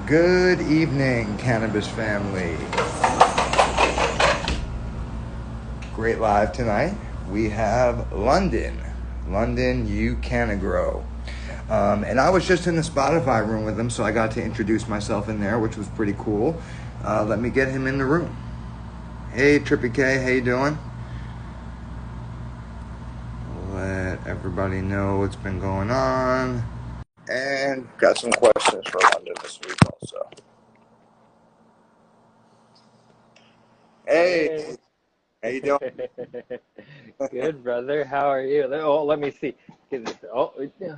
Good evening, cannabis family. Great live tonight. We have London YouCannaGrow. And I was just in the Spotify room with him, so I got to introduce myself in there, which was pretty cool. Let me get him in the room. Hey, Trippy K, how you doing? Let everybody know what's been going on. And got some questions for London this week also. Hey, Hey. how you doing? Good, brother. How are you? Oh, let me see. Oh, yeah.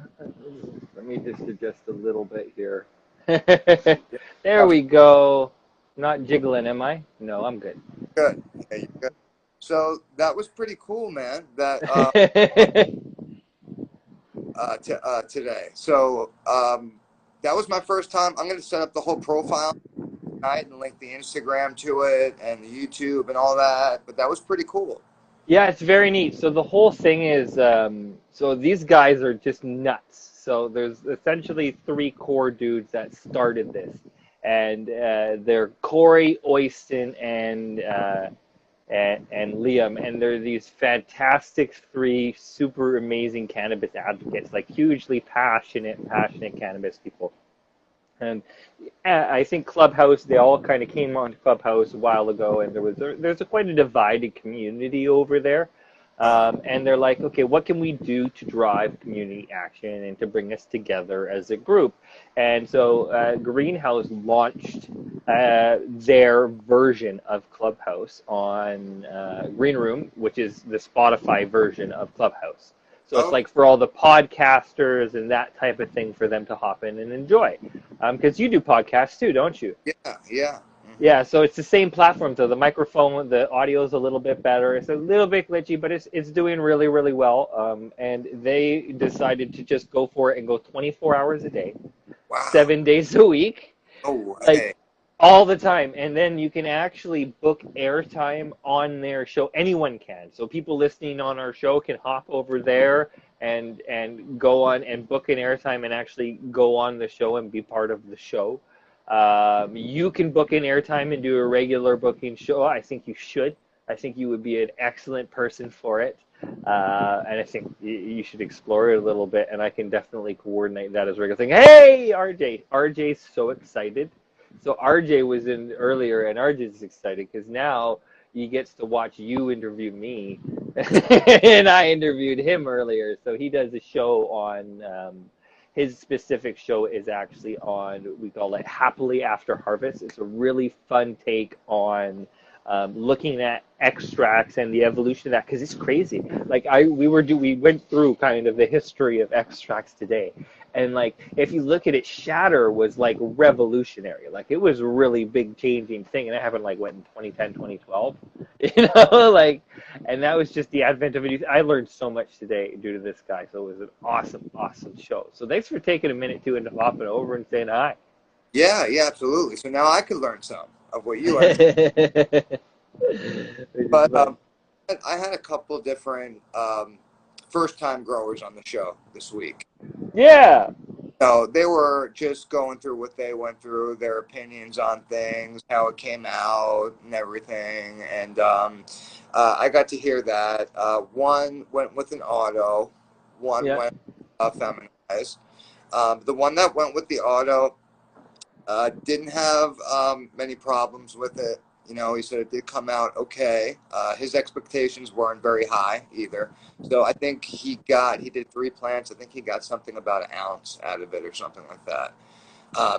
Let me just adjust a little bit here. There Yeah, we go. Not jiggling, am I? No, I'm good. good. Yeah, you good. So that was pretty cool, man. That today. So that was my first time. I'm going to set up the whole profile tonight and link the Instagram to it and the YouTube and all that. But that was pretty cool. Yeah, it's very neat. So the whole thing is, so these guys are just nuts. So there's essentially three core dudes that started this, and they're Corey, Oyston, and Liam, and they're these fantastic three super amazing cannabis advocates, like hugely passionate cannabis people. And I think Clubhouse, they all kind of came on Clubhouse a while ago, and there's quite a divided community over there. Uh, And they're like, okay, what can we do to drive community action and to bring us together as a group? And so Greenhouse launched their version of Clubhouse on Green Room, which is the Spotify version of Clubhouse. So it's oh, like for all the podcasters and that type of thing for them to hop in and enjoy. Because you do podcasts too, don't you? yeah, yeah. Yeah, so it's the same platform. So the microphone, the audio is a little bit better. It's a little bit glitchy, but it's doing really well. And they decided to just go for it and go 24 hours a day, Wow. 7 days a week, No like way. all the time. And then you can actually book airtime on their show. Anyone can. So people listening on our show can hop over there and go on and book an airtime and actually go on the show and be part of the show. You can book an airtime and do a regular booking show. I think you should. I think you would be an excellent person for it. And I think you should explore it a little bit, and I can definitely coordinate that as a regular thing. Hey, RJ! RJ's so excited. So RJ was in earlier, and RJ's excited because now he gets to watch you interview me, and I interviewed him earlier. So he does a show on. His specific show is actually on. We call it Happily After Harvest. It's a really fun take on looking at extracts and the evolution of that because it's crazy. Like we went through kind of the history of extracts today, and like if you look at it, shatter was like revolutionary. Like it was a really big changing thing, and it happened like what in 2010, 2012, you know, like, and that was just the advent of it. I learned so much today due to this guy, so it was an awesome show. So thanks for taking a minute too and hopping over and saying hi. Yeah, yeah, absolutely. So now I could learn some of what you learned. Which is But fun. I had a couple different first-time growers on the show this week. Yeah. So they were just going through what they went through, their opinions on things, how it came out, and everything. And I got to hear that. One went with an auto, one Yeah. went feminized. The one that went with the auto didn't have many problems with it. You know, he said it did come out okay. His expectations weren't very high either. So I think he did 3 plants. I think he got something about an ounce out of it or something like that.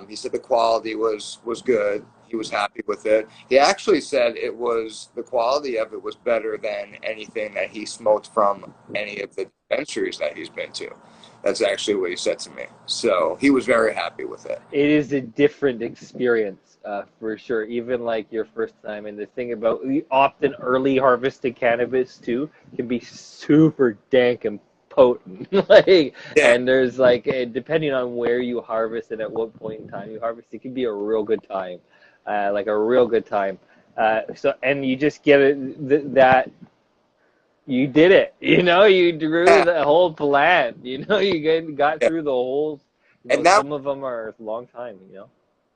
He said the quality was good. He was happy with it. He actually said the quality of it was better than anything that he smoked from any of the dispensaries that he's been to. That's actually what he said to me. So he was very happy with it. It is a different experience, for sure. Even like your first time. And the thing about often early harvested cannabis too can be super dank and potent. Like, Yeah. and there's like, depending on where you harvest and at what point in time you harvest, it can be a real good time, like a real good time. So, and you just get it that you did it. You know, you grew Yeah. the whole plant. You know, got Yeah. through the whole. And that Some of them are a long time. You know.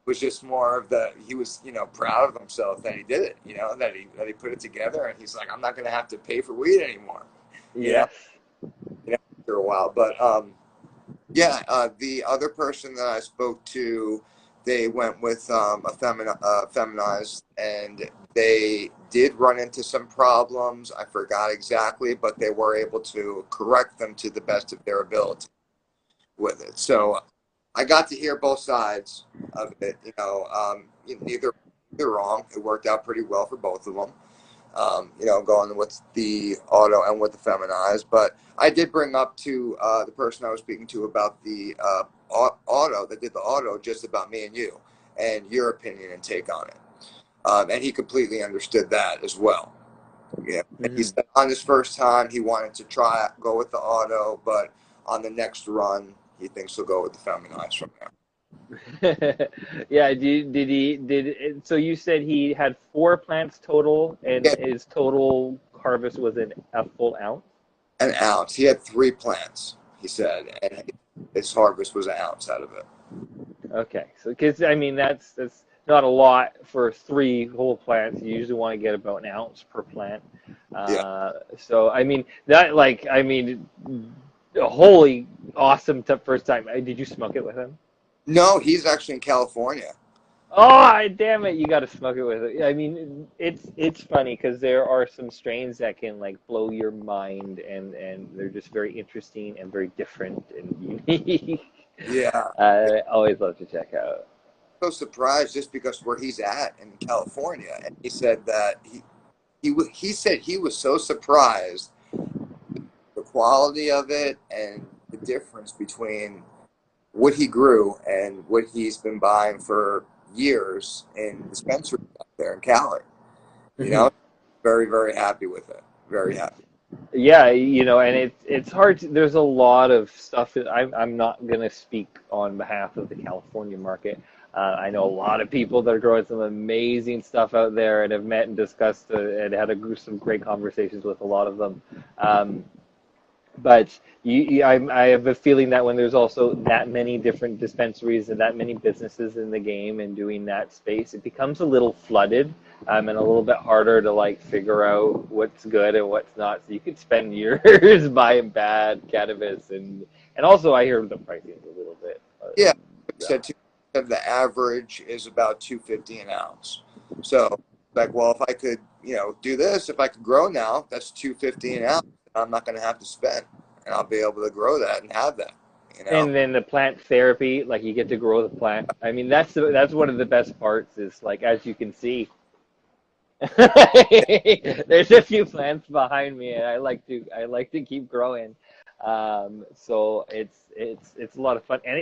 was just more of he was, proud of himself that he did it, that he put it together, and he's like, I'm not going to have to pay for weed anymore, you know, Yes. after a while. But yeah, the other person that I spoke to, they went with a feminized, and they did run into some problems. I forgot exactly, but they were able to correct them to the best of their ability with it. So I got to hear both sides of it. Neither wrong. It worked out pretty well for both of them. Going with the auto and with the feminized. But I did bring up to the person I was speaking to about the auto that did the auto, just about me and you and your opinion and take on it. And he completely understood that as well. Yeah. And he Mm-hmm. said on his first time he wanted to go with the auto, but on the next run he thinks he'll go with the feminized from there. Yeah, so you said he had 4 plants total, and Yeah, his total harvest was a full ounce? an ounce. He had 3 plants, he said, and his harvest was an ounce out of it. Okay, so because I mean that's not a lot for 3 whole plants. You usually want to get about an ounce per plant. Yeah. So I mean holy awesome first time. Did you smoke it with him? No, he's actually in California. Oh, damn it! You got to smoke it with it. I mean, it's funny because there are some strains that can like blow your mind, and they're just very interesting and very different and unique. Yeah. I always love to check out. So surprised just because where he's at in California, and he said that he said he was so surprised the quality of it and the difference between what he grew and what he's been buying for years in dispensaries out there in Cali. You know, very, very happy with it. Very happy. Yeah, and it's hard there's a lot of stuff that I'm not gonna speak on behalf of the California market. I know a lot of people that are growing some amazing stuff out there and have met and discussed and had some great conversations with a lot of them. But I have a feeling that when there's also that many different dispensaries and that many businesses in the game and doing that space, it becomes a little flooded, and a little bit harder to like figure out what's good and what's not. So you could spend years buying bad cannabis, and also I hear the pricing is a little bit. Yeah, said the average is about 250 an ounce. So like, well, if I could, do this, if I could grow now, that's 250 an ounce. I'm not going to have to spend, and I'll be able to grow that and have that. And then the plant therapy, like you get to grow the plant. I mean, that's one of the best parts is like as you can see, there's a few plants behind me, and I like to keep growing. So it's a lot of fun, and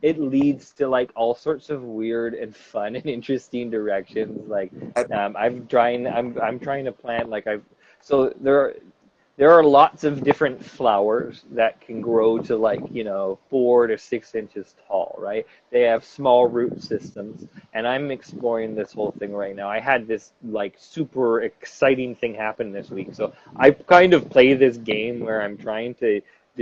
it leads to like all sorts of weird and fun and interesting directions. Like I'm trying to plant like I've so there are lots of different flowers that can grow to like 4 to 6 inches tall, right? They have small root systems, and I'm exploring this whole thing right now. I had this like super exciting thing happen this week, so I kind of play this game where I'm trying to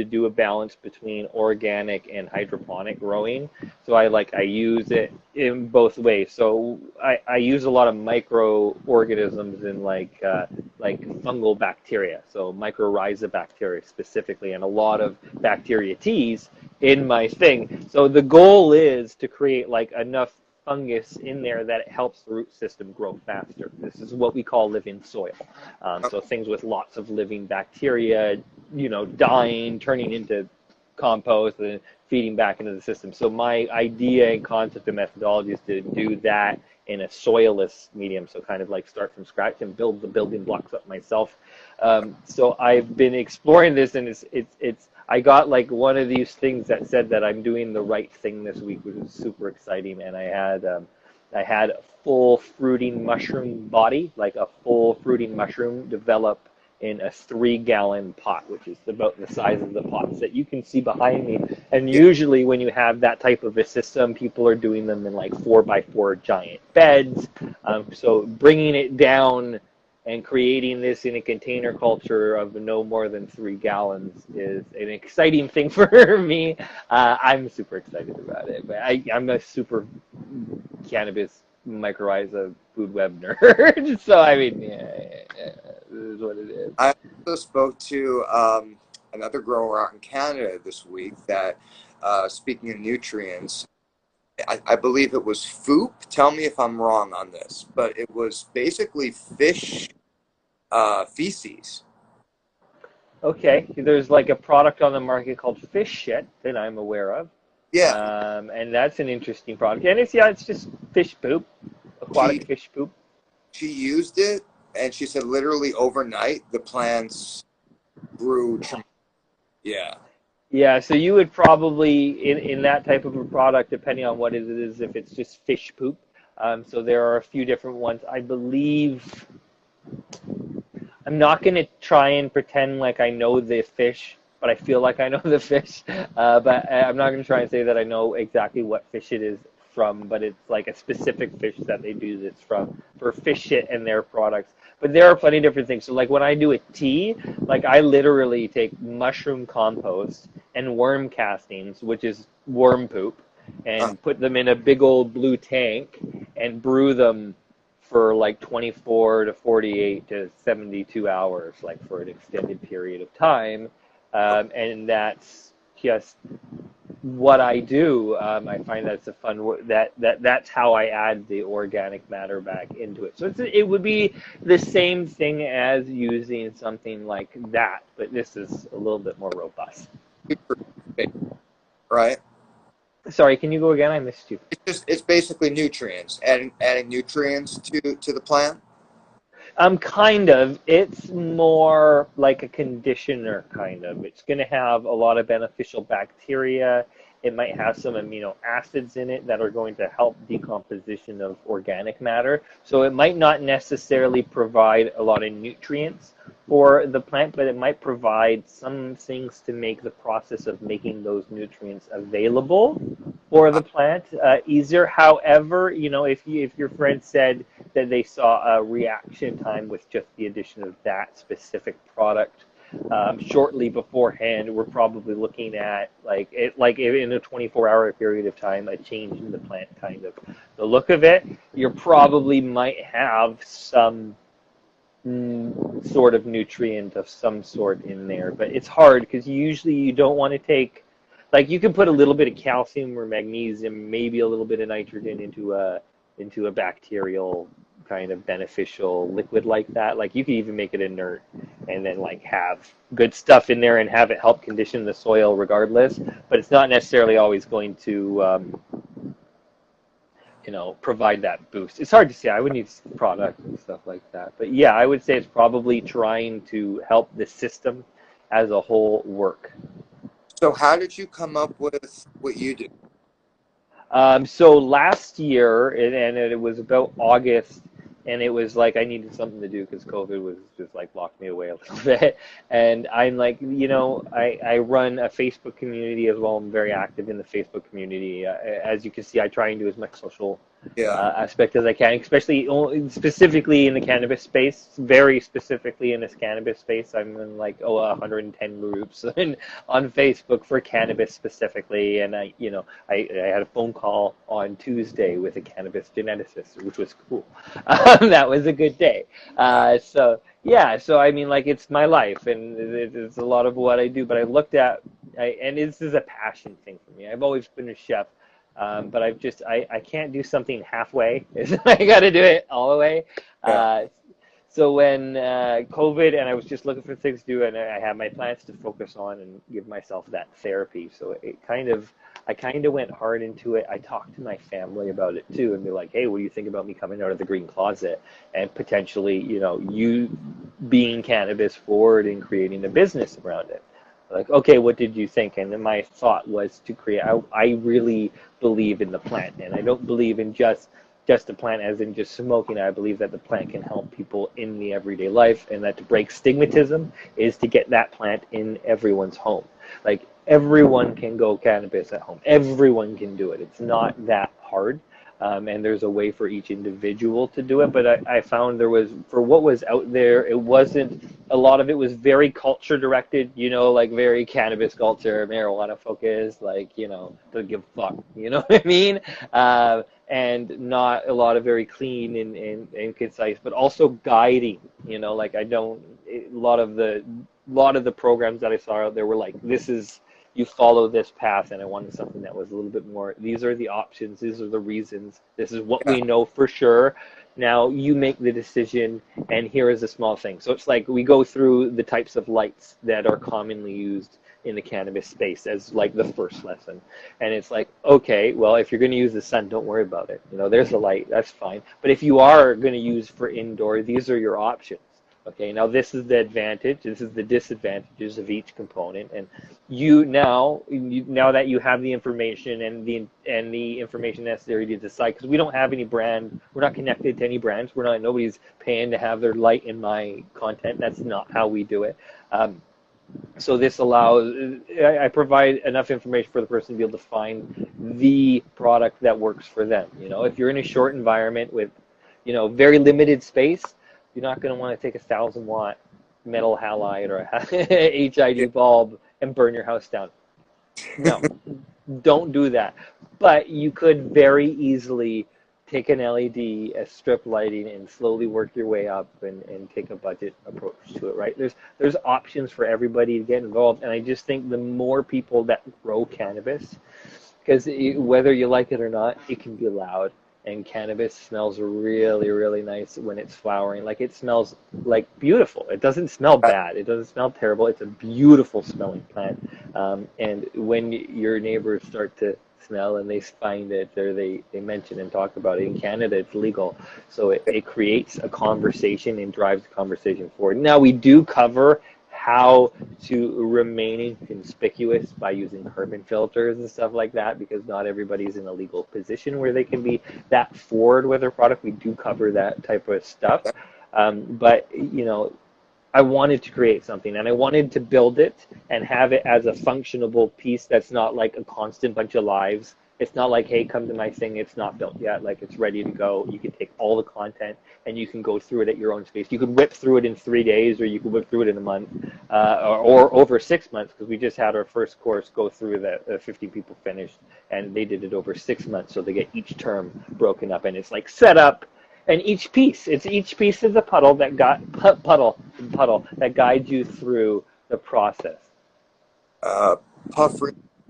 do a balance between organic and hydroponic growing. So I use it in both ways. So I use a lot of microorganisms in like fungal bacteria, so mycorrhiza bacteria specifically, and a lot of bacteria teas in my thing. So the goal is to create like enough fungus in there that it helps the root system grow faster. This is what we call living soil. So things with lots of living bacteria, dying, turning into compost, and feeding back into the system. So my idea and concept and methodology is to do that in a soilless medium, so kind of like start from scratch and build the building blocks up myself. So I've been exploring this, and it's I got like one of these things that said that I'm doing the right thing this week, which is super exciting. And I had a full fruiting mushroom body, like a full fruiting mushroom, develop in a 3-gallon pot, which is about the size of the pots that you can see behind me. And usually when you have that type of a system, people are doing them in like 4x4 giant beds. So bringing it down and creating this in a container culture of no more than 3 gallons is an exciting thing for me. I'm super excited about it. But I'm a super cannabis mycorrhiza food web nerd. So I mean, this is what it is. I also spoke to another grower out in Canada this week that, speaking of nutrients, I believe it was Foop. Tell me if I'm wrong on this, but it was basically fish feces. Okay, there's like a product on the market called fish shit that I'm aware of. Yeah, And that's an interesting product. And it's just fish poop, she aquatic fish poop. she used it, and she said literally overnight the plants grew. Yeah, Yeah, so you would probably in that type of a product, depending on what it is, if it's just fish poop. So there are a few different ones. I believe I'm not going to try and pretend like I know the fish, but I feel like I know the fish. But I'm not going to try and say that I know exactly what fish it is from, but it's like a specific fish that they do this from for fish shit and their products. But there are plenty of different things. So like when I do a tea, like I literally take mushroom compost and worm castings, which is worm poop, uh, and put them in a big old blue tank and brew them for like 24 to 48 to 72 hours, like for an extended period of time. And that's just what I do. I find that's a fun that's how I add the organic matter back into it. So it would be the same thing as using something like that, but this is a little bit more robust. right. Sorry, can you go again? I missed you. It's basically nutrients, adding nutrients to the plant. Kind of. It's more like a conditioner, kind of. It's going to have a lot of beneficial bacteria. It might have some amino acids in it that are going to help decomposition of organic matter. So it might not necessarily provide a lot of nutrients for the plant, but it might provide some things to make the process of making those nutrients available for the plant easier. However, if your friend said that they saw a reaction time with just the addition of that specific product shortly beforehand, we're probably looking at like in a 24-hour period of time, a change in the plant, kind of the look of it. You probably might have some sort of nutrient of some sort in there, but it's hard because usually you don't want to take, like, you can put a little bit of calcium or magnesium, maybe a little bit of nitrogen into a bacterial kind of beneficial liquid like that. Like you could even make it inert and then like have good stuff in there and have it help condition the soil regardless, but it's not necessarily always going to provide that boost. It's hard to say. I would need product and stuff like that. But yeah, I would say it's probably trying to help the system as a whole work. So how did you come up with what you do? So last year, and it was about August, and it was like I needed something to do because COVID was just like locked me away a little bit. And I'm like, I run a Facebook community as well. I'm very active in the Facebook community. As you can see, I try and do as much social Yeah. aspect as I can, especially specifically in the cannabis space, very specifically in this cannabis space. I'm in like 110 groups on Facebook for cannabis specifically, and I had a phone call on Tuesday with a cannabis geneticist, which was cool. That was a good day. So yeah, so I mean, like, it's my life, and it's a lot of what I do. But I looked at, and this is a passion thing for me. I've always been a chef. But I can't do something halfway. I got to do it all the way. Yeah. So when COVID, and I was just looking for things to do, and I had my plans to focus on and give myself that therapy. So I kind of went hard into it. I talked to my family about it too, and be like, hey, what do you think about me coming out of the green closet and potentially, you being cannabis forward and creating a business around it? Like, okay, what did you think? And then my thought was to create, I really believe in the plant, and I don't believe in just the plant as in just smoking. I believe that the plant can help people in the everyday life, and that to break stigmatism is to get that plant in everyone's home. Like, everyone can go cannabis at home. Everyone can do it. It's not that hard. And there's a way for each individual to do it. But I found there was, for what was out there, it wasn't, a lot of it was very culture directed, like very cannabis culture, marijuana focused, like, don't give a fuck, you know what I mean? and not a lot of very clean and concise, but also guiding. Like a lot of the programs that I saw out there were like, this is, you follow this path, and I wanted something that was a little bit more, these are the options, these are the reasons, this is what Yeah. we know for sure. Now you make the decision, and here is a small thing. So it's like we go through the types of lights that are commonly used in the cannabis space as like the first lesson. And it's like, okay, well, if you're going to use the sun, don't worry about it. There's the light, that's fine. But if you are going to use for indoor, these are your options. Okay, now this is the advantage, this is the disadvantages of each component, and now that you have the information and the information necessary to decide, because we don't have any brand, we're not connected to any brands, nobody's paying to have their light in my content. That's not how we do it. So this allows, I provide enough information for the person to be able to find the product that works for them. If you're in a short environment with, very limited space, you're not going to want to take a 1,000-watt metal halide or a HID bulb and burn your house down. No, don't do that. But you could very easily take an LED, a strip lighting, and slowly work your way up and take a budget approach to it, right? There's options for everybody to get involved, and I just think the more people that grow cannabis, because whether you like it or not, it can be loud, and cannabis smells really, really nice when it's flowering. Like, it smells like beautiful. It doesn't smell bad. It doesn't smell terrible. It's a beautiful smelling plant, and when your neighbors start to smell and they find it, or they mention and talk about it. In Canada, it's legal, so it creates a conversation and drives the conversation forward. Now, we do cover how to remain conspicuous by using carbon filters and stuff like that, because not everybody's in a legal position where they can be that forward with their product. We do cover that type of stuff, but I wanted to create something, and I wanted to build it and have it as a functionable piece that's not like a constant bunch of lives. It's not like, hey, come to my thing, it's not built yet. Like, it's ready to go. You can take all the content and you can go through it at your own space. You could whip through it in 3 days, or you could whip through it in a month, or over 6 months, because we just had our first course go through that 50 people finished, and they did it over 6 months. So they get each term broken up, and it's like set up. And each piece is a puddle that guides you through the process. Puff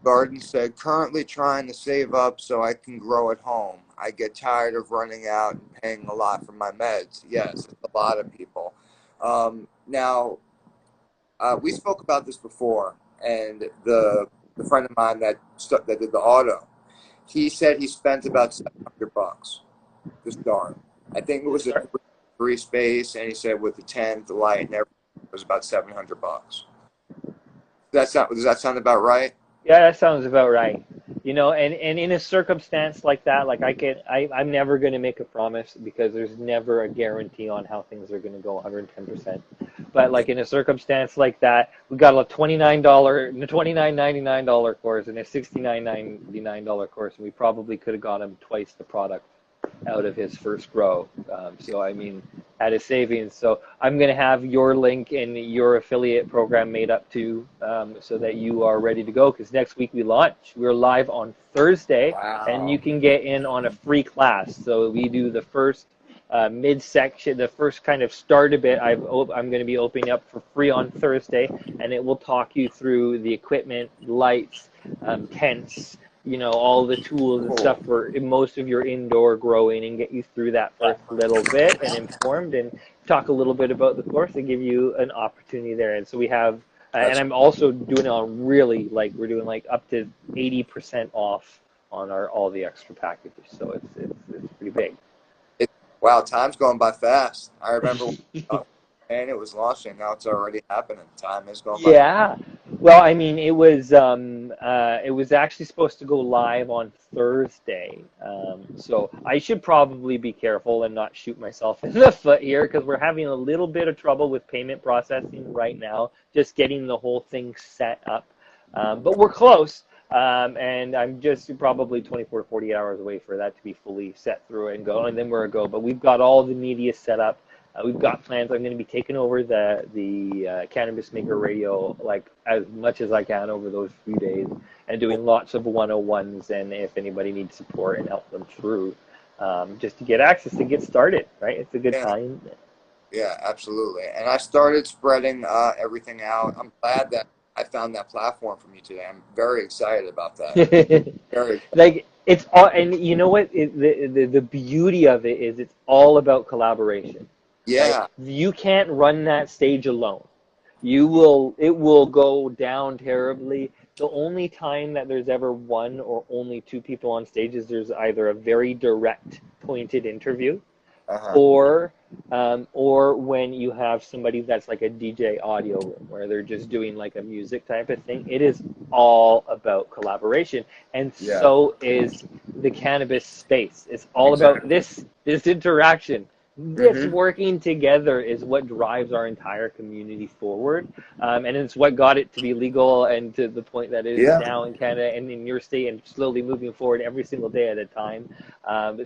Garden said, currently trying to save up so I can grow at home. I get tired of running out and paying a lot for my meds. Yes, a lot of people. Now, we spoke about this before, and the friend of mine that did the auto, he said he spent about $700 to start. I think it was a 3 space, and he said with the tent, the light, and everything, it was about $700. Does that sound about right? Yeah, that sounds about right. And in a circumstance like that, like I'm never going to make a promise, because there's never a guarantee on how things are going to go 110%. But like in a circumstance like that, we got a $29.99 course and a $69.99 course, and we probably could have got him twice the product out of his first grow. So I mean, at his savings. So I'm going to have your link and your affiliate program made up too, so that you are ready to go, because next week we launch. We're live on Thursday. Wow. And you can get in on a free class. So we do the first midsection, the first kind of start a bit. I'm going to be opening up for free on Thursday, and it will talk you through the equipment, lights, tents, all the tools and stuff for most of your indoor growing, and get you through that first little bit and informed, and talk a little bit about the course and give you an opportunity there. And so we have, and I'm also doing it on really, like, we're doing like up to 80% off on all the extra packages. So it's pretty big. Wow, time's going by fast. I remember and it was launching. Now it's already happening. Time is going by. Yeah. Well, I mean, it was actually supposed to go live on Thursday. So I should probably be careful and not shoot myself in the foot here, because we're having a little bit of trouble with payment processing right now, just getting the whole thing set up. But we're close. And I'm just probably 24 to 48 hours away for that to be fully set through and go, and then we're a go. But we've got all the media set up. We've got plans. I'm going to be taking over the Cannabis Maker Radio like as much as I can over those few days, and doing lots of 101s, and if anybody needs support, and help them through. just to get access to get started, right? It's a good Yeah. time. Yeah, absolutely. And I started spreading everything out. I'm glad that I found that platform from you today. I'm very excited about that. Very excited. Like it's all, and you know what? The beauty of it is it's all about collaboration, right? Yeah. You can't run that stage alone. It will go down terribly. The only time that there's ever one or only two people on stage is there's either a very direct, pointed interview, Uh-huh. or when you have somebody that's like a DJ audio room where they're just doing like a music type of thing. It is all about collaboration, and Yeah. so is the cannabis space. It's all about Exactly. this interaction. This Mm-hmm. working together is what drives our entire community forward, and it's what got it to be legal and to the point that it is Yeah. now in Canada and in your state, and slowly moving forward every single day at a time.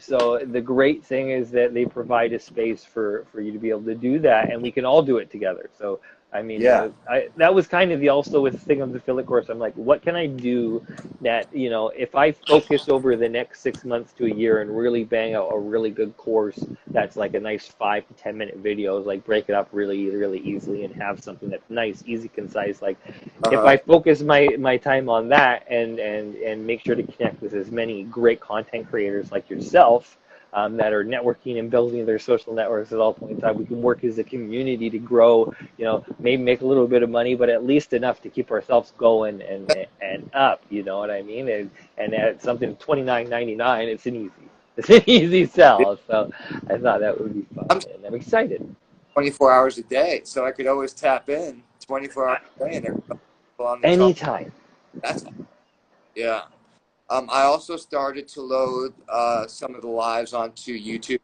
So the great thing is that they provide a space for you to be able to do that, and we can all do it together. So I mean, Yeah. that was kind of the also with the thing of the affiliate course. I'm like, what can I do that, if I focus over the next 6 months to a year and really bang out a really good course that's like a nice 5 to 10 minute videos, like break it up really, really easily and have something that's nice, easy, concise. Like if Uh-huh. I focus my time on that and make sure to connect with as many great content creators like yourself, that are networking and building their social networks at all points in time, we can work as a community to grow, maybe make a little bit of money, but at least enough to keep ourselves going and up, you know what I mean? And at something $29.99, it's an easy sell. So I thought that would be fun, I'm and I'm excited. 24 hours a day, so I could always tap in 24 hours a day and there's people on the talk. Anytime. That's yeah. I also started to load some of the lives onto YouTube,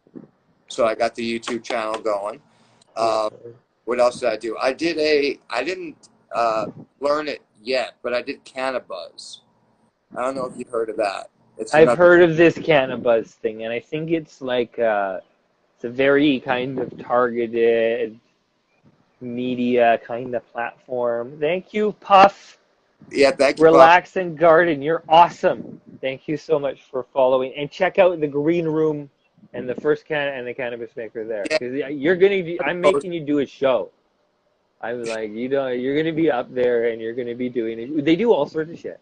so I got the YouTube channel going. Yeah. What else did I do? I didn't learn it yet, but I did Cannabis. I don't know if you've heard of that. It's I've another. heard of this cannabis thing, and I think it's like it's a very kind of targeted media kind of platform. Thank you, Puff. Yeah, thank you, Bob. Relax and Garden. You're awesome. Thank you so much for following. And check out the Green Room and the first and the Cannabis Maker there. Yeah, Because I'm making you do a show. I'm like, you're gonna be up there and you're gonna be doing it. They do all sorts of shit.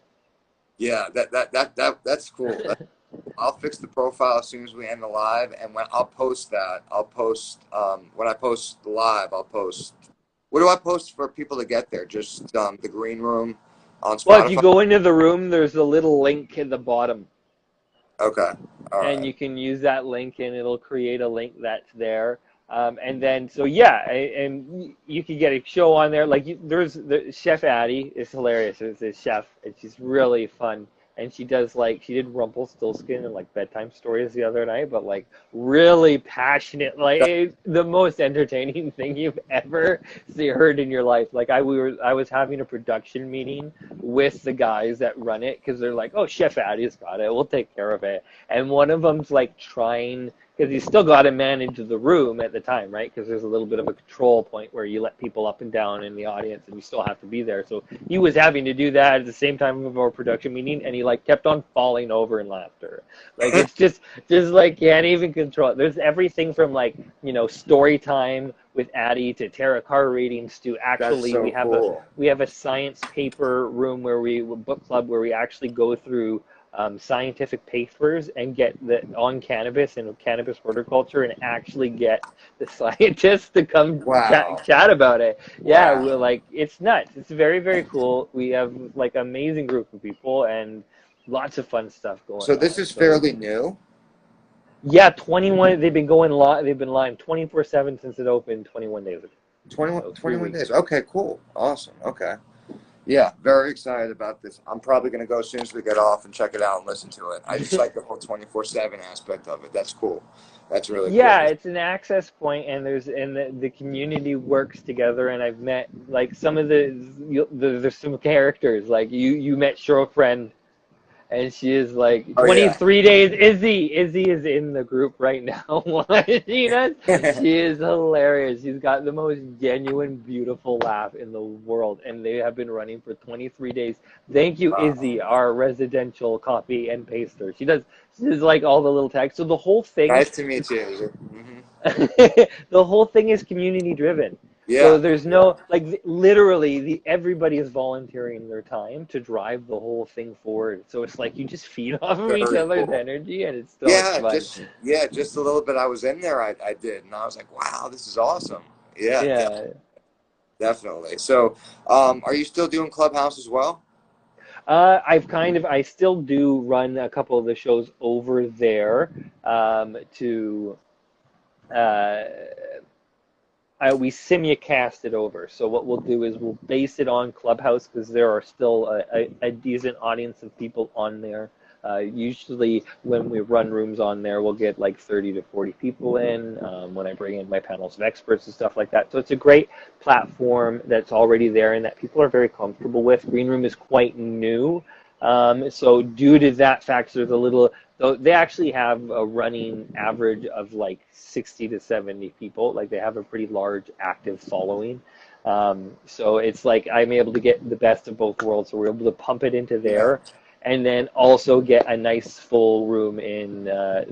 yeah, that's cool. I'll fix the profile as soon as we end the live, and when I'll post that, I'll post when I post the live, I'll post. What do I post for people to get there? Just the green room on Well, if you Spotify. go into the room, there's a little link at the bottom, Okay, all and right. you can use that link, and it'll create a link that's there. And then, so yeah, and you can get a show on there. Like, there's the Chef Addie is hilarious. It's a chef, and she's really fun. And she did Rumpelstiltskin and like bedtime stories the other night, but like really passionate, like the most entertaining thing you've ever heard in your life. Like I was having a production meeting with the guys that run it because they're like, oh, Chef Addie's got it, we'll take care of it. And one of them's like trying, because you still got to manage the room at the time, right? Because there's a little bit of a control point where you let people up and down in the audience, and you still have to be there. So he was having to do that at the same time of our production meeting, and he like kept on falling over in laughter. Like it's just like can't even control it. There's everything from like story time with Addie to tarot card readings to That's actually so cool. we have a science paper room where book club where we actually go through scientific papers and get on cannabis and cannabis horticulture and actually get the scientists to come Wow. chat about it. Yeah, we're Wow. like, it's nuts. It's very, very cool. We have like amazing group of people and lots of fun stuff going So this on. is So fairly new. yeah, 21. They've been going live. They've been live 24/7 since it opened 21 days ago. 21, So 21 3 weeks. days. Okay, cool. Awesome. Okay. Yeah, very excited about this. I'm probably going to go as soon as we get off and check it out and listen to it. I just like the whole 24/7 aspect of it. That's cool. That's really cool. Yeah, it's an access point, and the community works together. And I've met like some of there's some characters like you met Cheryl Friend, And she is like Oh yeah. 23 days. Izzy is in the group right now. What she does, she is hilarious. She's got the most genuine, beautiful laugh in the world, and they have been running for 23 days. Thank you, Wow. Izzy, our residential copy and paster. She does like all the little text. So the whole thing, Nice to meet you. Hmm. the whole thing is community driven. So Yeah. there's Yeah. no like literally everybody is volunteering their time to drive the whole thing forward. So it's like you just feed off of each Very other's cool. energy, and it's so much fun. Just a little bit. I was in there. I did, and I was like, wow, this is awesome. Yeah, Yeah. definitely. So, are you still doing Clubhouse as well? I still do run a couple of the shows over there to uh, we simulcast it over. So what we'll do is we'll base it on Clubhouse because there are still a decent audience of people on there. Usually when we run rooms on there, we'll get like 30 to 40 people in when I bring in my panels of experts and stuff like that. So it's a great platform that's already there and that people are very comfortable with. Green Room is quite new. So due to that fact, there's a little so they actually have a running average of like 60 to 70 people. Like they have a pretty large active following. So it's like I'm able to get the best of both worlds. So we're able to pump it into Yeah. there and then also get a nice full room in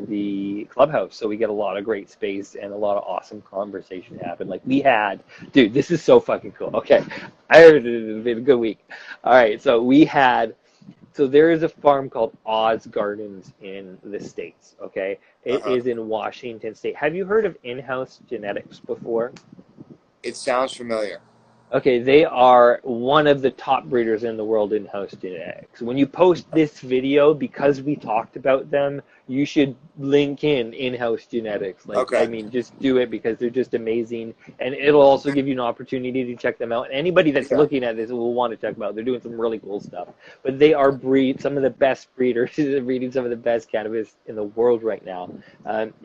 the clubhouse. So we get a lot of great space and a lot of awesome conversation happen. Like we had, dude, this is so fucking cool. Okay, I heard it's been a good week. All right, so we had so there is a farm called Oz Gardens in the States, okay? It Uh-huh. is in Washington State. Have you heard of in-house genetics before? It sounds familiar. Okay, they are one of the top breeders in the world in house genetics. When you post this video, because we talked about them, you should link in-house genetics. Like, I Okay. mean, just do it because they're just amazing, and it'll also give you an opportunity to check them out. And anybody that's Yeah. looking at this will want to check them out. They're doing some really cool stuff. But they are some of the best breeders, breeding some of the best cannabis in the world right now,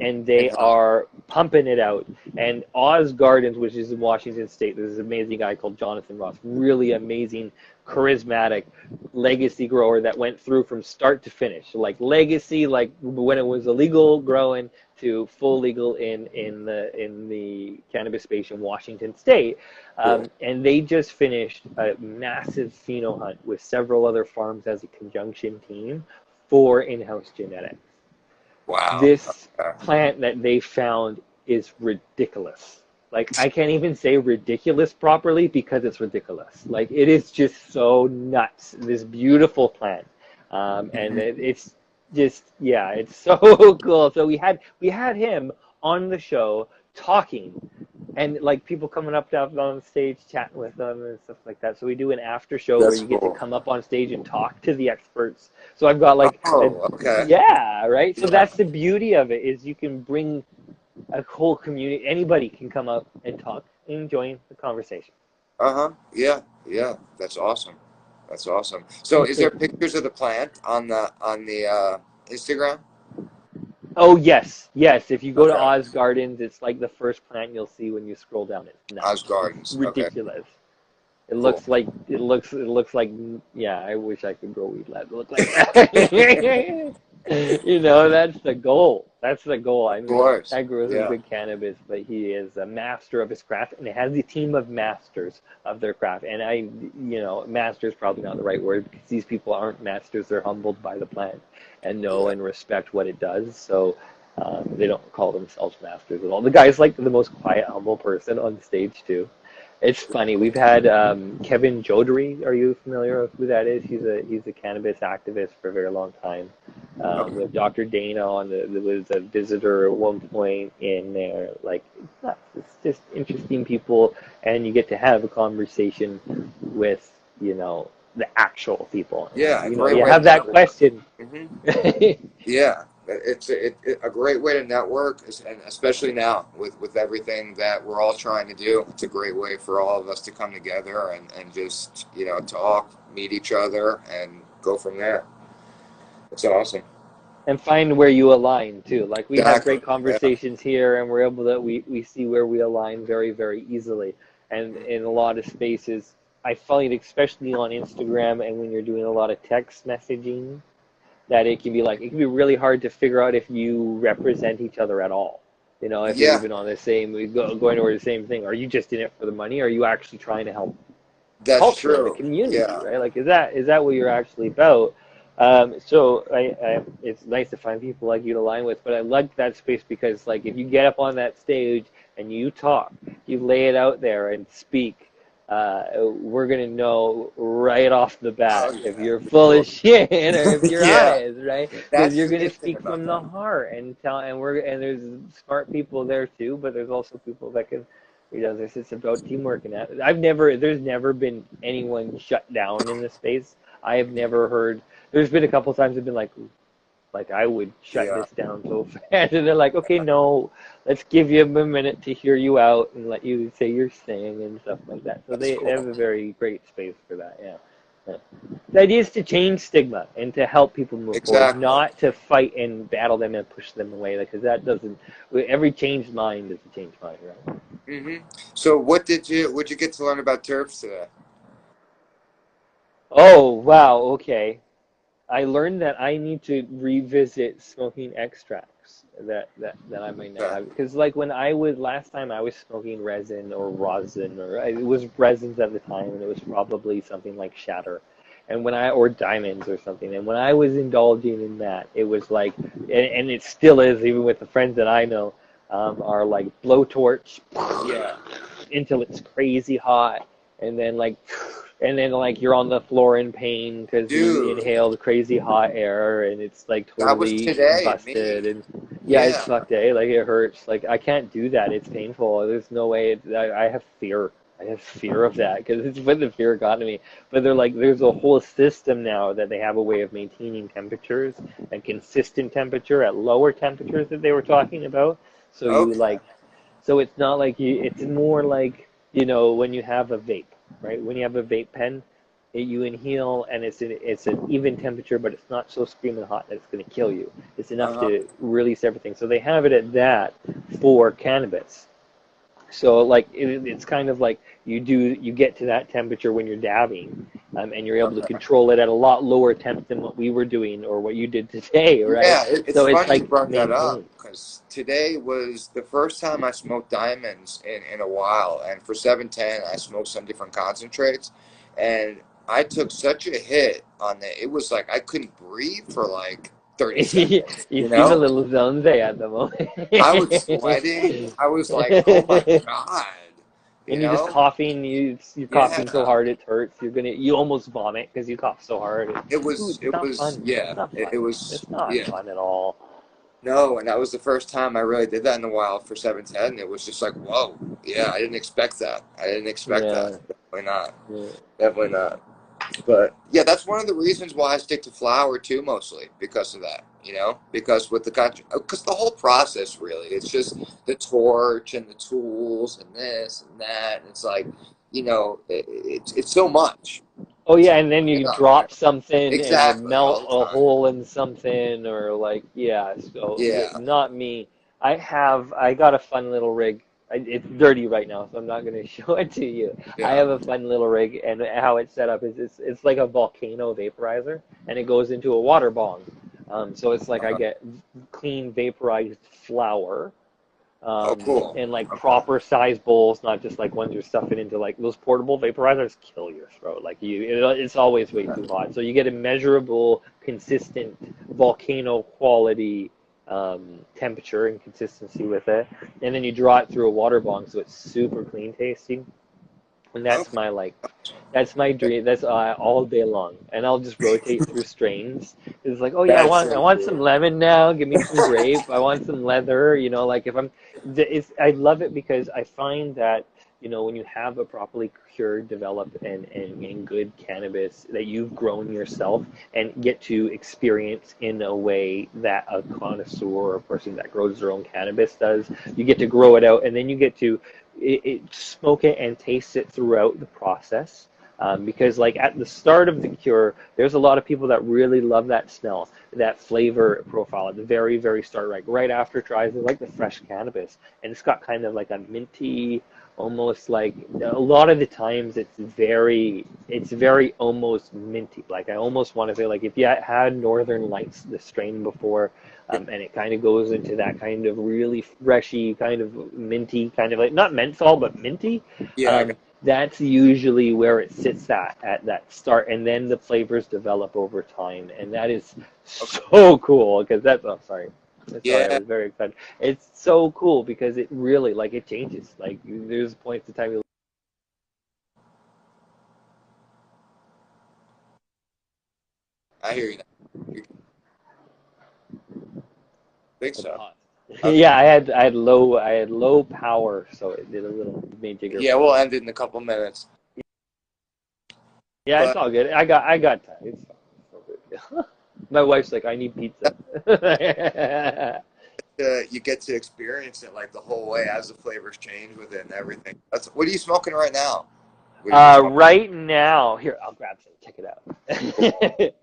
and they In-house. are pumping it out. And Oz Gardens, which is in Washington State, there's this amazing guy called Jonathan Ross, really amazing, charismatic legacy grower that went through from start to finish. So like legacy, like when it was illegal growing to full legal in the cannabis space in Washington State, Cool. and they just finished a massive pheno hunt with several other farms as a conjunction team for in-house genetics. Wow. This plant that they found is ridiculous. Like I can't even say ridiculous properly because it's ridiculous. Like it is just so nuts. This beautiful plant, and Mhm. it's just yeah, it's so cool. So we had him on the show talking, and like people coming up on stage chatting with them and stuff like that. So we do an after show where That's you get to cool. come up on stage and talk to the experts. So I've got like a Oh, okay. yeah, right. So Yeah. that's the beauty of it is you can bring a whole community. Anybody can come up and talk and join the conversation. Uh-huh. Yeah. Yeah. That's awesome. That's awesome. So, is there pictures of the plant on the Instagram? Oh yes, yes. If you go to Okay. Oz Gardens, it's like the first plant you'll see when you scroll down. It's Oz nuts. It's Gardens. Okay. ridiculous. It Cool. looks like yeah. I wish I could grow weed labs that look like that. That's the goal. That's the goal. I Of mean, course. I grew some Yeah. good cannabis, but he is a master of his craft, and it has a team of masters of their craft. And master is probably not the right word because these people aren't masters. They're humbled by the plant and know Yeah. and respect what it does. So they don't call themselves masters at all. The guy's like the most quiet, humble person on stage too. It's funny. We've had Kevin Jodary. Are you familiar with who that is? He's a cannabis activist for a very long time. Okay. We have Dr. Dana on there was a visitor at one point in there. Like it's just interesting people, and you get to have a conversation with the actual people. Yeah. A And great you way have to that network. question. Hmm. Yeah, a great way to network, and especially now with everything that we're all trying to do. It's a great way for all of us to come together and just talk, meet each other, and go from there. It's awesome. And find where you align too. Like we have Exactly. great Yeah. conversations here, and we're able to we see where we align very very easily. And in a lot of spaces, I find especially on Instagram and when you're doing a lot of text messaging, that it can be like, it can be really hard to figure out if you represent each other at all. You know, if you're Yeah, even on the same, going over the same thing. Are you just in it for the money? Or are you actually trying to help the that's culture and the true. community, Yeah, right? Like, is that what you're actually about? So it's nice to find people like you to align with, but I like that space because, like, if you get up on that stage and you talk, you lay it out there and speak, we're gonna know right off the oh bat if yeah, you're full of shit or if you're yeah. honest, right? Because That's you're the gonna good thing speak about from the that. heart and tell, and there's smart people there too, but there's also people that can, you know, this is about teamwork and that. There's never been anyone shut down in this space. I have never heard. There's been a couple times I've been like I would shut Yeah, this down so fast, and they're like, okay, no, let's give you a minute to hear you out and let you say your thing and stuff like that. So that's they have cool. a very great space for that. Yeah. Yeah. The idea is to change stigma and to help people move forward, Exactly. not to fight and battle them and push them away, because that doesn't. Every changed mind is a changed mind, right? Hmm. So what'd you get to learn about terps today? Oh, wow. Okay. I learned that I need to revisit smoking extracts that I might not Okay. have, because like when I was last time I was smoking resin or rosin, or it was resins at the time, and it was probably something like shatter, and when I or diamonds or something, and when I was indulging in that, it was like, and it still is, even with the friends that I know, are like blowtorch Yeah, until it's crazy hot, and then like you're on the floor in pain because you dude, inhaled crazy hot air and it's like that was totally today. busted. Me. And yeah, it's Yeah. fucked, eh? Like it hurts. Like I can't do that. It's painful. There's no way. I have fear. I have fear of that because it's when the fear got to me. But they're like, there's a whole system now that they have a way of maintaining temperatures and consistent temperature at lower temperatures that they were talking about. So you Okay. like, so it's not like you, it's more like, you know, when you have a vape, right? When you have a vape pen, you inhale and it's an even temperature, but it's not so screaming hot that it's going to kill you. It's enough Uh-huh. to release everything. So they have it at that for cannabis. So like it's kind of like you get to that temperature when you're dabbing, and you're able to Okay. control it at a lot lower temp than what we were doing or what you did today, right? Yeah, it's So it's funny you like brought that up maintained. because today was the first time I smoked diamonds in a while, and for 710 I smoked some different concentrates, and I took such a hit on the. It was like I couldn't breathe for like 30 seconds. You You seem a know, little zonze at the moment. I was sweating. I was like, oh my god. You And you're just know? coughing. You're coughing so Yeah. hard it hurts. You almost vomit because you cough so hard. Ooh, it's It not was. fun. It's Yeah. not It fun. was. It's not Yeah. fun at all. No, and that was the first time I really did that in a while for 710. It was just like, whoa, yeah, I didn't expect that. I didn't expect that. Yeah. Definitely not. Yeah. Definitely not. But yeah, that's one of the reasons why I stick to flower too, mostly because of that. You know, because with the country, because the whole process really, it's just the torch and the tools and this and that. And it's like, it's so much. Oh So yeah, and then you yeah, drop something and you exactly melt all the a time. hole in something, or like, yeah. So Yeah, not me. I got a fun little rig. It's dirty right now, so I'm not going to show it to you. I yeah. have a fun little rig, and how it's set up is it's like a volcano vaporizer, and it goes into a water bong. So it's like I Uh-huh. get clean vaporized flour, Oh, cool. and like Okay. proper size bowls, not just like ones you're stuffing into. Like those portable vaporizers kill your throat. Like it's always way too hot. So you get a measurable, consistent volcano quality temperature and consistency with it, and then you draw it through a water bong, so it's super clean tasting. And Okay. that's my dream. That's all day long, and I'll just rotate through strains. It's like, oh yeah, That's I so want some cool. lemon now. Give me some grape. I want some leather. You know, like if I'm, I love it because I find that, you know, when you have a properly cured, developed, and good cannabis that you've grown yourself and get to experience in a way that a connoisseur or a person that grows their own cannabis does, you get to grow it out, and then you get to smoke it and taste it throughout the process. because like at the start of the cure, there's a lot of people that really love that smell, that flavor profile at the very, very start, right after it dries. They like the fresh cannabis, and it's got kind of like a minty, almost like a lot of the times it's very almost minty. Like I almost want to say like if you had Northern Lights, the strain before, and it kind of goes into that kind of really freshy, kind of minty, kind of like not menthol but minty. Yeah, Um, that's usually where it sits at that start, and then the flavors develop over time, and that is so cool because that's. Oh, sorry. Sorry, I yeah, was very excited. It's so cool because it really like it changes. Like there's points in time you I hear you now. You think look so? hot. Okay. Yeah, I had low power, so it did a little majigger Yeah, for we'll me. end it in a couple minutes. Yeah, it's But all good. I got time. It's fine. It's no big deal. My wife's like, I need pizza. you get to experience it like the whole way as the flavors change with it and everything. That's what are you smoking right now? What is it called? Right now, here, I'll grab some. Check it out.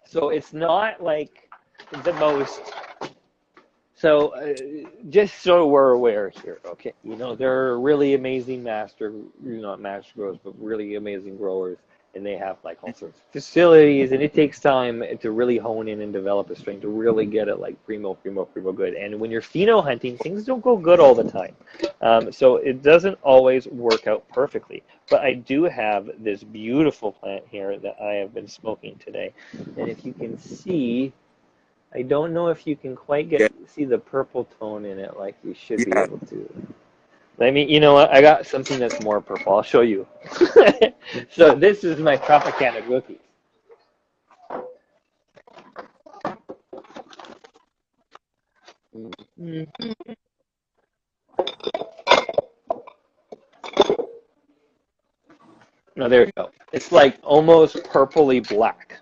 So it's not like the most. So just so we're aware here, okay? There are really amazing not master growers, but really amazing growers, and they have like all sorts of facilities, and it takes time to really hone in and develop a strain to really get it like primo good. And when you're pheno hunting, things don't go good all the time. So it doesn't always work out perfectly. But I do have this beautiful plant here that I have been smoking today. And if you can see, I don't know if you can quite Yeah, see the purple tone in it like you should be yeah. able to. You know what? I got something that's more purple. I'll show you. So this is my Tropicana cookie. Mm. No, there you go. It's like almost purpley black.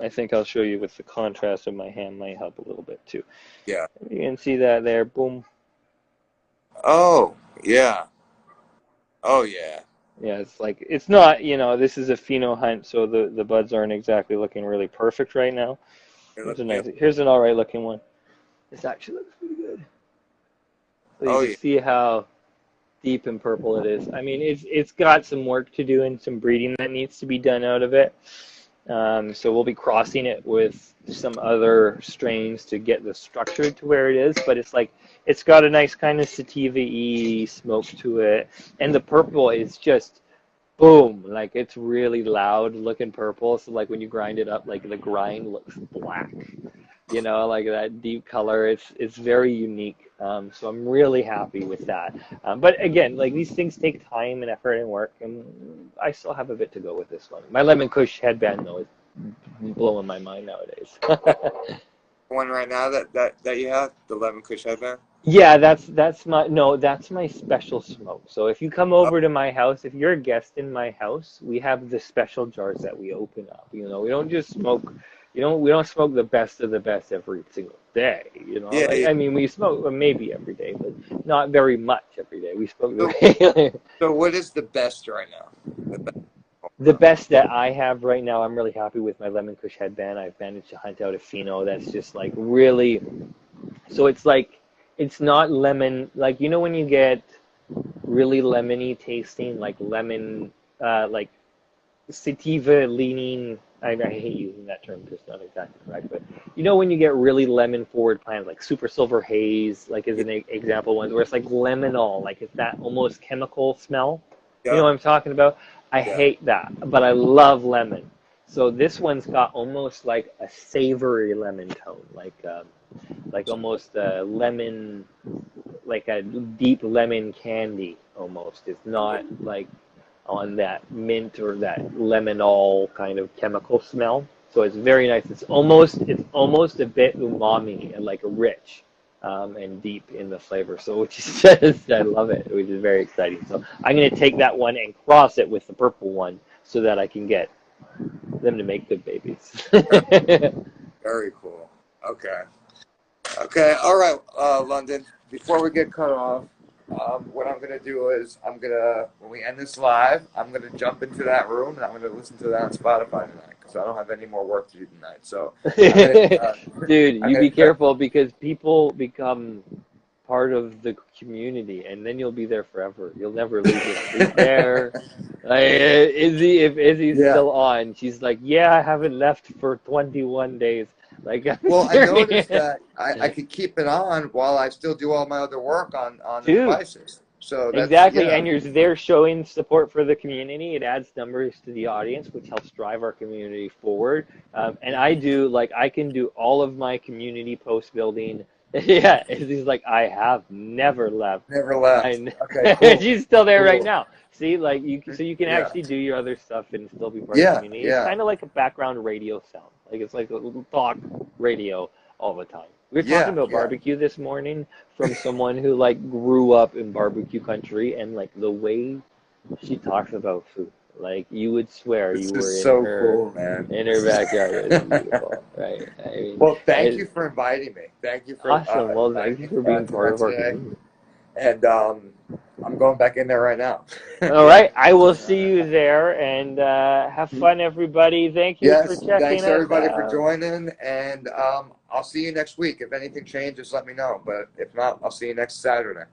I think I'll show you with the contrast of my hand might help a little bit too. Yeah. You can see that there. Boom. Oh, yeah. Oh, yeah. Yeah, it's like it's not, this is a pheno hunt, so the buds aren't exactly looking really perfect right now. Yeah. Here's an all right looking one. This actually looks pretty good. So you Oh, can yeah. see how deep and purple it is. I mean, it's got some work to do and some breeding that needs to be done out of it. So we'll be crossing it with some other strains to get the structure to where it is. But it's got a nice kind of sativa-y smoke to it, and the purple is just boom, like it's really loud looking purple. So like when you grind it up, like the grind looks black. Like that deep color. It's very unique. So I'm really happy with that. But again, like these things take time and effort and work, and I still have a bit to go with this one. My lemon kush headband though is blowing my mind nowadays. One right now that you have, the lemon kush headband. Yeah, that's my special smoke. So if you come Oh, over to my house, if you're a guest in my house, we have the special jars that we open up. We don't just smoke, we don't smoke the best of the best every single day. yeah, Like yeah. I mean, we smoke maybe every day, but not very much every day. We smoke the So, regular. so what is the best right now? The best. The best that I have right now, I'm really happy with my Lemon Kush headband. I've managed to hunt out a pheno that's just like really. So it's like it's not lemon like when you get really lemony tasting like lemon like sativa leaning. I hate using that term because it's not exactly correct, but when you get really lemon forward plants like Super Silver Haze, like as Yeah, an example ones where it's like lemonol, like it's that almost chemical smell. You know yep, what I'm talking about? I yeah. hate that, but I love lemon. So this one's got almost like a savory lemon tone, like almost a lemon, like a deep lemon candy almost. It's not like on that mint or that lemonol kind of chemical smell. So it's very nice. It's almost a bit umami and like rich and deep in the flavor. So which is just I love it, which is very exciting. So I'm gonna take that one and cross it with the purple one so that I can get them to make good babies. Very cool. Okay. Okay. All right, London. before we get cut off, what I'm gonna do is when we end this live, I'm gonna jump into that room and I'm gonna listen to that on Spotify tonight because I don't have any more work to do tonight. So, Dude, I'm you gonna be careful because people become part of the community, and then you'll be there forever. You'll never leave your seat there. Like, Izzy, if Izzy's yeah. still on, she's like, yeah, I haven't left for 21 days. Like, I'm Well, I noticed serious. that I could keep it on while I still do all my other work on the Dude, devices. So that's exactly, yeah. and you're there showing support for the community. It adds numbers to the audience, which helps drive our community forward. And I can do all of my community post building. Yeah, he's like, I have never left. Never left. I, Okay, cool. she's still there right Cool. now. See, like so you can Yeah. actually do your other stuff and still be part of the Yeah, community. It's yeah. kind of like a background radio sound. Like it's like a little talk radio all the time. We were Yeah, talking about yeah. barbecue this morning from someone who like grew up in barbecue country, and like the way she talks about food, like you would swear This you is were so cool, man. in her backyard. It was beautiful, right? I mean, Well, thank you for inviting me. Thank you for awesome. Well, thank inviting you me for being to part that of our today. community. And I'm going back in there right now. All right, I will see you there, and have fun, everybody. Thank you for Yes, checking thanks us everybody for out. joining, and I'll see you next week. If anything changes, let me know. But if not, I'll see you next Saturday.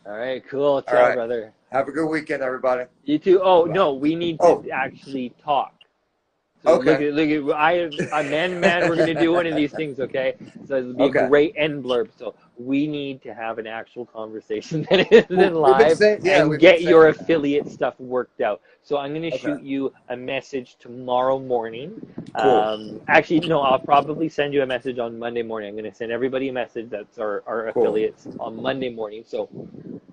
All right, cool. All Ciao, right. brother. Have a good weekend, everybody. You too. Oh Bye-bye. no, we need to actually talk. So Okay. look at I man, we're gonna do one of these things, okay? So it'll be a Okay. great end blurb. So we need to have an actual conversation that isn't We've been live saying, yeah, and we've been get your saying that. affiliate stuff worked out. So I'm gonna Okay. shoot you a message tomorrow morning. Cool. Actually, no, I'll probably send you a message on Monday morning. I'm gonna send everybody a message that's our Cool. affiliates on Monday morning. So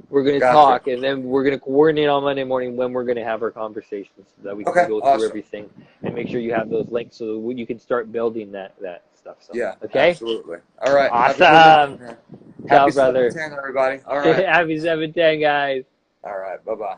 we're going to Gotcha. talk, and then we're going to coordinate on Monday morning when we're going to have our conversations so that we can go through everything and make sure you have those links so that you can start building that stuff. So, Yeah, okay? absolutely. All right. Awesome. Have a good Ciao, Happy brother. 710, everybody. All right. Happy 710, guys. All right. Bye-bye.